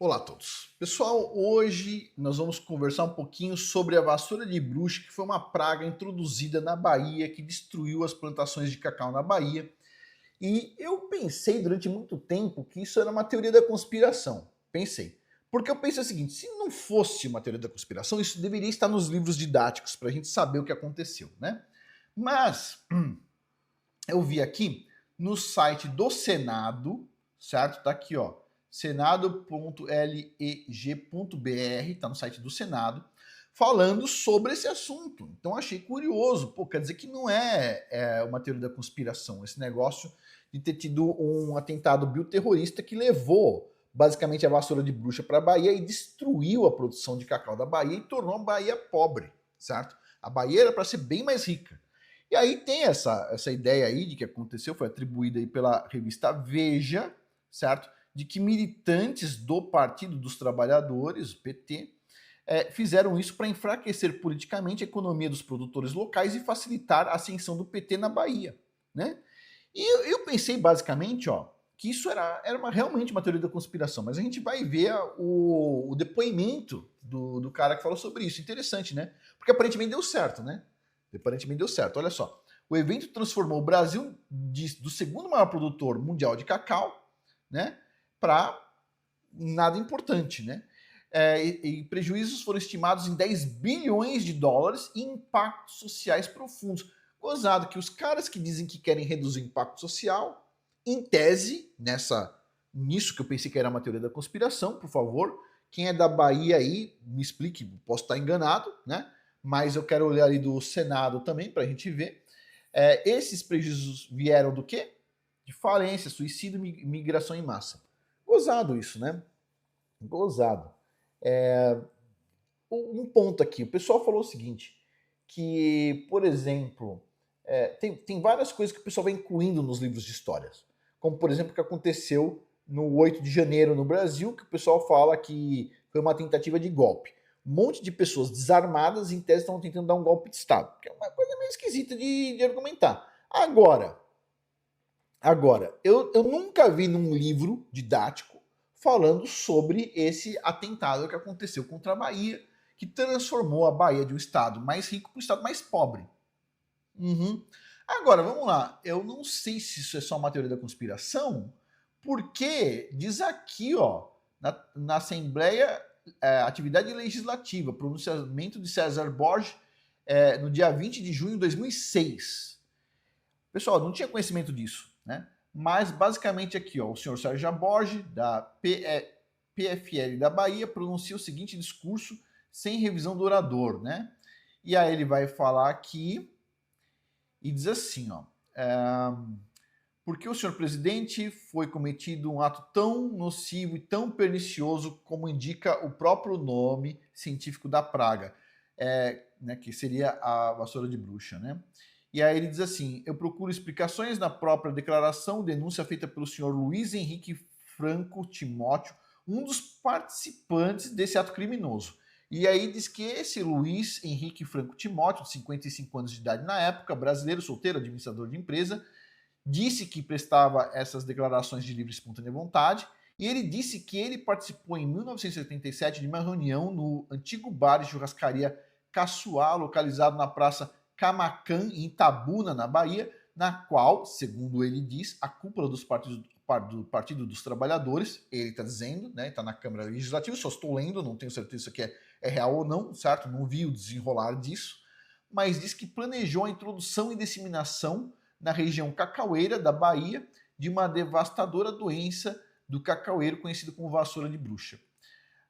Olá a todos. Pessoal, hoje nós vamos conversar um pouquinho sobre a vassoura de bruxa, que foi uma praga introduzida na Bahia, que destruiu as plantações de cacau na Bahia. E eu pensei durante muito tempo que isso era uma teoria da conspiração. Pensei. Porque eu pensei o seguinte, se não fosse uma teoria da conspiração, isso deveria estar nos livros didáticos, para a gente saber o que aconteceu, né? Mas eu vi aqui no site do Senado, certo? Tá aqui, ó, senado.leg.br, tá no site do Senado, falando sobre esse assunto. Então achei curioso, pô, quer dizer que não é uma teoria da conspiração, esse negócio de ter tido um atentado bioterrorista que levou basicamente a vassoura de bruxa para a Bahia e destruiu a produção de cacau da Bahia e tornou a Bahia pobre, certo? A Bahia era para ser bem mais rica. E aí tem essa ideia aí de que aconteceu, foi atribuída aí pela revista Veja, certo? De que militantes do Partido dos Trabalhadores, o PT, fizeram isso para enfraquecer politicamente a economia dos produtores locais e facilitar a ascensão do PT na Bahia, né? E eu pensei basicamente, ó, que isso era realmente uma teoria da conspiração, mas a gente vai ver o depoimento do cara que falou sobre isso. Interessante, né? Porque aparentemente deu certo, né? Aparentemente deu certo. Olha só. O evento transformou o Brasil do segundo maior produtor mundial de cacau, né, para nada importante, né? E prejuízos foram estimados em 10 bilhões de dólares e impactos sociais profundos. Gozado que os caras que dizem que querem reduzir o impacto social, em tese, nisso que eu pensei que era uma teoria da conspiração, por favor, quem é da Bahia aí, me explique, posso estar enganado, né? Mas eu quero olhar ali do Senado também para a gente ver. Esses prejuízos vieram do quê? De falência, suicídio e migração em massa. Gozado isso, né? Gozado. Um ponto aqui, o pessoal falou o seguinte, que, por exemplo, tem várias coisas que o pessoal vai incluindo nos livros de histórias. Como, por exemplo, o que aconteceu no 8 de janeiro no Brasil, que o pessoal fala que foi uma tentativa de golpe. Um monte de pessoas desarmadas, em tese, estão tentando dar um golpe de Estado. Que é uma coisa meio esquisita de argumentar. Agora, eu nunca vi num livro didático falando sobre esse atentado que aconteceu contra a Bahia, que transformou a Bahia de um estado mais rico para um estado mais pobre. Uhum. Agora, vamos lá. Eu não sei se isso é só uma teoria da conspiração, porque diz aqui, ó, na Assembleia, Atividade Legislativa, pronunciamento de César Borges, no dia 20 de junho de 2006. Pessoal, não tinha conhecimento disso, né? Mas basicamente aqui, ó, o senhor Sérgio Borges, da PFL da Bahia, pronuncia o seguinte discurso sem revisão do orador, né? E aí ele vai falar aqui e diz assim, ó, porque o senhor presidente foi cometido um ato tão nocivo e tão pernicioso como indica o próprio nome científico da praga, né, que seria a vassoura de bruxa, né? E aí ele diz assim, eu procuro explicações na própria declaração, denúncia feita pelo senhor Luiz Henrique Franco Timóteo, um dos participantes desse ato criminoso. E aí diz que esse Luiz Henrique Franco Timóteo, de 55 anos de idade na época, brasileiro, solteiro, administrador de empresa, disse que prestava essas declarações de livre e espontânea vontade, e ele disse que ele participou em 1977 de uma reunião no antigo bar e churrascaria Caçoá, localizado na Praça Camacan, em Itabuna, na Bahia, na qual, segundo ele diz, a cúpula do Partido dos Trabalhadores, ele está dizendo, né, está na Câmara Legislativa, só estou lendo, não tenho certeza se isso aqui é real ou não, certo? Não vi o desenrolar disso, mas diz que planejou a introdução e disseminação na região cacaueira da Bahia de uma devastadora doença do cacaueiro conhecida como vassoura de bruxa.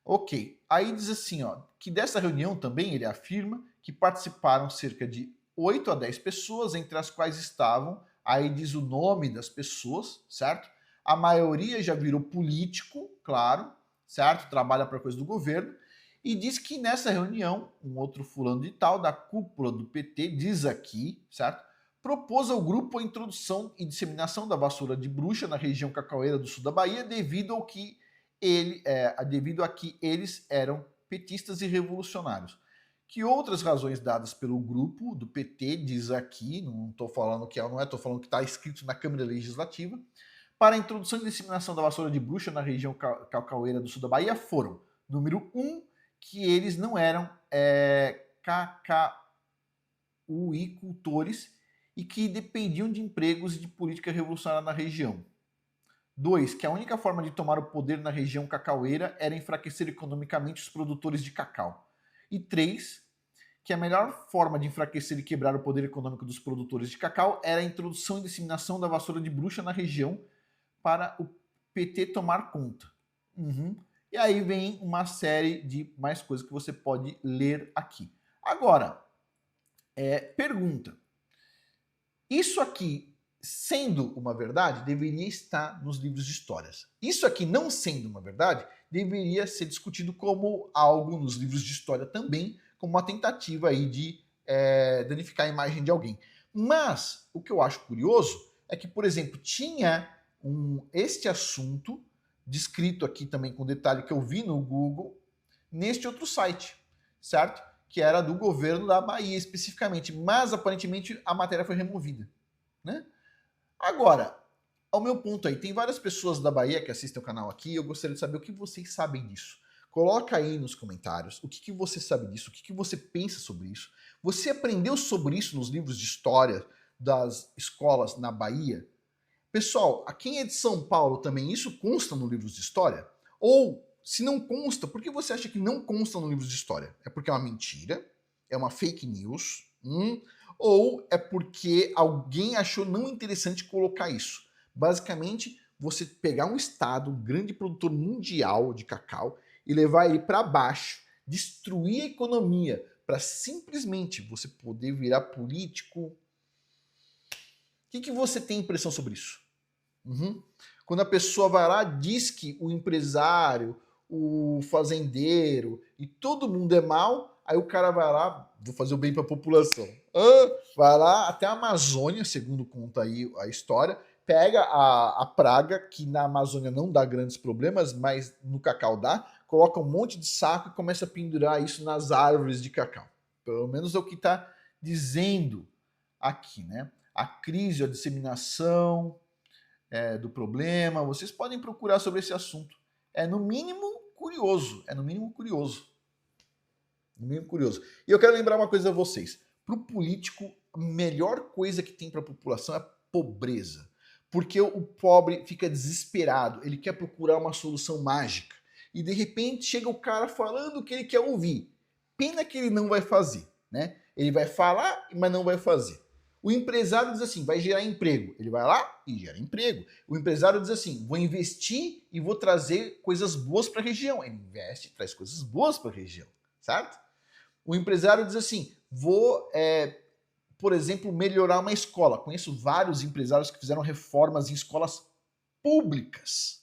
Ok, aí diz assim, ó, que dessa reunião também ele afirma que participaram cerca de 8 a 10 pessoas, entre as quais estavam, aí diz o nome das pessoas, certo? A maioria já virou político, claro, certo? Trabalha para coisa do governo, e diz que nessa reunião, um outro fulano de tal, da cúpula do PT, diz aqui, certo? Propôs ao grupo a introdução e disseminação da vassoura de bruxa na região cacaueira do sul da Bahia, devido a que eles eram petistas e revolucionários. Que outras razões dadas pelo grupo do PT, diz aqui, não estou falando que é ou não é, estou falando que está escrito na Câmara Legislativa, para a introdução e disseminação da vassoura de bruxa na região cacaueira do sul da Bahia foram, número 1, que eles não eram cacauicultores e que dependiam de empregos e de política revolucionária na região. 2, que a única forma de tomar o poder na região cacaueira era enfraquecer economicamente os produtores de cacau. E 3, que a melhor forma de enfraquecer e quebrar o poder econômico dos produtores de cacau era a introdução e disseminação da vassoura de bruxa na região para o PT tomar conta. E aí vem uma série de mais coisas que você pode ler aqui. Agora, pergunta. Isso aqui, sendo uma verdade, deveria estar nos livros de histórias. Isso aqui, não sendo uma verdade, deveria ser discutido como algo nos livros de história também, como uma tentativa aí de danificar a imagem de alguém. Mas o que eu acho curioso é que, por exemplo, tinha este assunto descrito aqui também com detalhe que eu vi no Google, neste outro site, certo? Que era do governo da Bahia especificamente, mas aparentemente a matéria foi removida, né? Agora, ao meu ponto aí, tem várias pessoas da Bahia que assistem o canal aqui, eu gostaria de saber o que vocês sabem disso. Coloca aí nos comentários o que você sabe disso, o que você pensa sobre isso. Você aprendeu sobre isso nos livros de história das escolas na Bahia? Pessoal, a quem é de São Paulo também, isso consta nos livros de história? Ou, se não consta, por que você acha que não consta nos livros de história? É porque é uma mentira? É uma fake news? Ou é porque alguém achou não interessante colocar isso? Basicamente, você pegar um estado, um grande produtor mundial de cacau, e levar ele para baixo, destruir a economia, para simplesmente você poder virar político. O que você tem impressão sobre isso? Quando a pessoa vai lá, diz que o empresário, o fazendeiro e todo mundo é mal, aí o cara vai lá, vou fazer o bem para a população. Vai lá até a Amazônia, segundo conta aí a história, pega a praga, que na Amazônia não dá grandes problemas, mas no cacau dá, coloca um monte de saco e começa a pendurar isso nas árvores de cacau. Pelo menos é o que está dizendo aqui, né? A crise, a disseminação do problema, vocês podem procurar sobre esse assunto. É no mínimo curioso, No mínimo curioso. E eu quero lembrar uma coisa a vocês. Para o político, a melhor coisa que tem para a população é a pobreza. Porque o pobre fica desesperado, ele quer procurar uma solução mágica. E de repente chega o cara falando o que ele quer ouvir. Pena que ele não vai fazer, né? Ele vai falar, mas não vai fazer. O empresário diz assim, vai gerar emprego. Ele vai lá e gera emprego. O empresário diz assim, vou investir e vou trazer coisas boas para a região. Ele investe e traz coisas boas para a região, certo? O empresário diz assim, vou, por exemplo, melhorar uma escola. Conheço vários empresários que fizeram reformas em escolas públicas.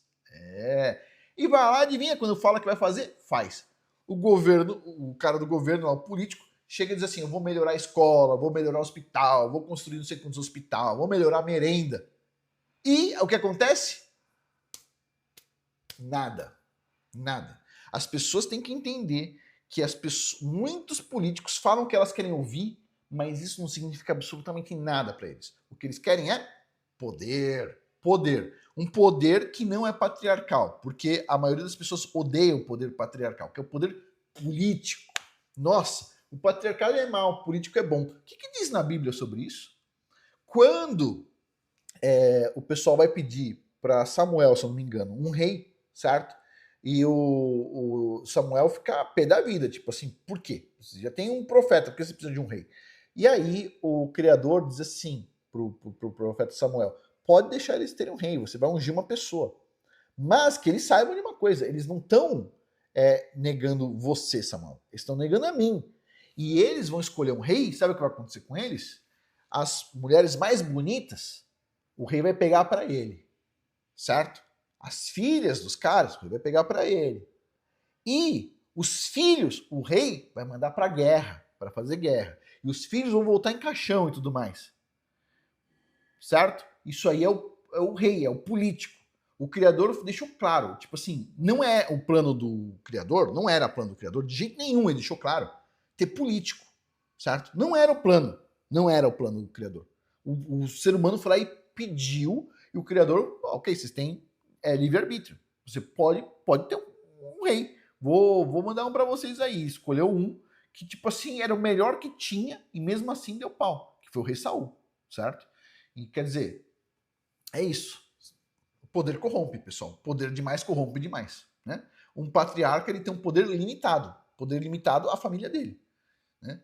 E vai lá, adivinha, quando fala que vai fazer, faz. O governo, o cara do governo, o político, chega e diz assim, eu vou melhorar a escola, vou melhorar o hospital, vou construir não sei quantos hospital, vou melhorar a merenda. E o que acontece? Nada. As pessoas têm que entender que muitos políticos falam o que elas querem ouvir, mas isso não significa absolutamente nada para eles. O que eles querem é poder. Um poder que não é patriarcal, porque a maioria das pessoas odeia o poder patriarcal, que é o poder político. Nossa, o patriarcado é mau, o político é bom. O que diz na Bíblia sobre isso? Quando o pessoal vai pedir para Samuel, se eu não me engano, um rei, certo? E o Samuel fica a pé da vida, tipo assim, por quê? Você já tem um profeta, por que você precisa de um rei? E aí o Criador diz assim pro profeta Samuel, pode deixar eles terem um rei, você vai ungir uma pessoa. Mas que eles saibam de uma coisa, eles não estão negando você, Samuel, eles estão negando a mim. E eles vão escolher um rei, sabe o que vai acontecer com eles? As mulheres mais bonitas, o rei vai pegar para ele, certo? As filhas dos caras, o rei vai pegar para ele. E os filhos, o rei vai mandar para guerra, para fazer guerra. E os filhos vão voltar em caixão e tudo mais. Certo? Isso aí é o rei, é o político. O Criador deixou claro, tipo assim, não é o plano do Criador, não era o plano do Criador, de jeito nenhum, ele deixou claro, ter político, certo? Não era o plano do Criador. O ser humano foi lá e pediu, E o criador, ok, vocês têm livre-arbítrio. Você pode ter um rei. Vou mandar um para vocês aí. Escolheu um que, tipo assim, era o melhor que tinha e mesmo assim deu pau, que foi o rei Saul, certo? E quer dizer, é isso. O poder corrompe, pessoal. Poder demais corrompe demais, né? Um patriarca, ele tem um poder limitado à família dele, né?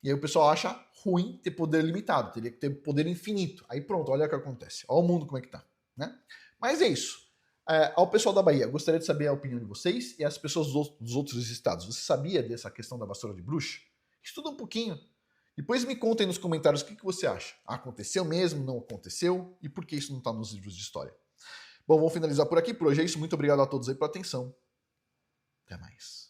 E aí o pessoal acha ruim ter poder limitado, teria que ter poder infinito. Aí pronto, olha o que acontece. Olha o mundo como é que tá, né? Mas é isso. Ao pessoal da Bahia, gostaria de saber a opinião de vocês e as pessoas dos outros estados. Você sabia dessa questão da vassoura de bruxa? Estuda um pouquinho. Depois me contem nos comentários o que você acha. Aconteceu mesmo? Não aconteceu? E por que isso não está nos livros de história? Bom, vamos finalizar por aqui. Por hoje é isso. Muito obrigado a todos aí pela atenção. Até mais.